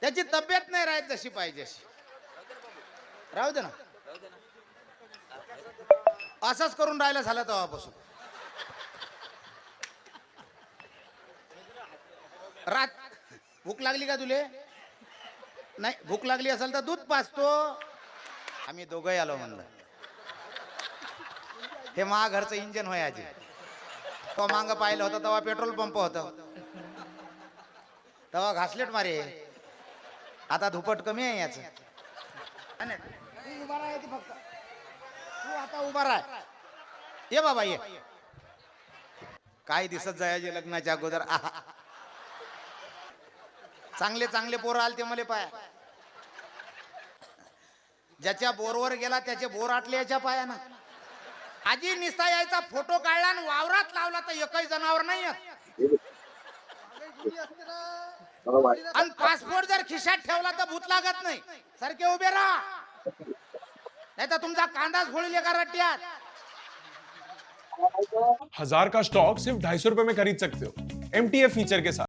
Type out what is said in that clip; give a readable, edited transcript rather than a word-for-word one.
त्याची तब्येत नाही राहत जशी पाहिजे अशी. राहू दे ना, असंच करून राहिलं झालं तेव्हापासून. रात भूक लागली का तुले? नाही, भूक लागली असेल तर दूध पाजतो. आम्ही दोघंही आलो म्हणलं. हे घरचं इंजन होय आजी. तो मांग पाहिलं होतं तेव्हा पेट्रोल पंप होतं, तेव्हा घासलेट मारे. आता धुपट कमी आहे याच. तू उभा राह फक्त, तू आता उभा राह. ये बाबा ये. काय दिसत जायचे लग्नाच्या अगोदर. चांगले चांगले पोरं आले ते मला पाया. ज्याच्या बोरवर गेला त्याचे बोर आटले याच्या पायानं. आजी निस्ता यायचा फोटो काढला आणि वावरात लावला तर एकही जनावर नाही येत. आणि पासपोर्ट जर खिशात ठेवला तर भूत लागत नाही. सारखे उभे राहा, नाही तर तुमचा कांदाच फोडील एका रट्ट्यात. 1000 का स्टॉक सिर्फ 250 रुपए में खरीद सकते हो MTF फीचर के साथ।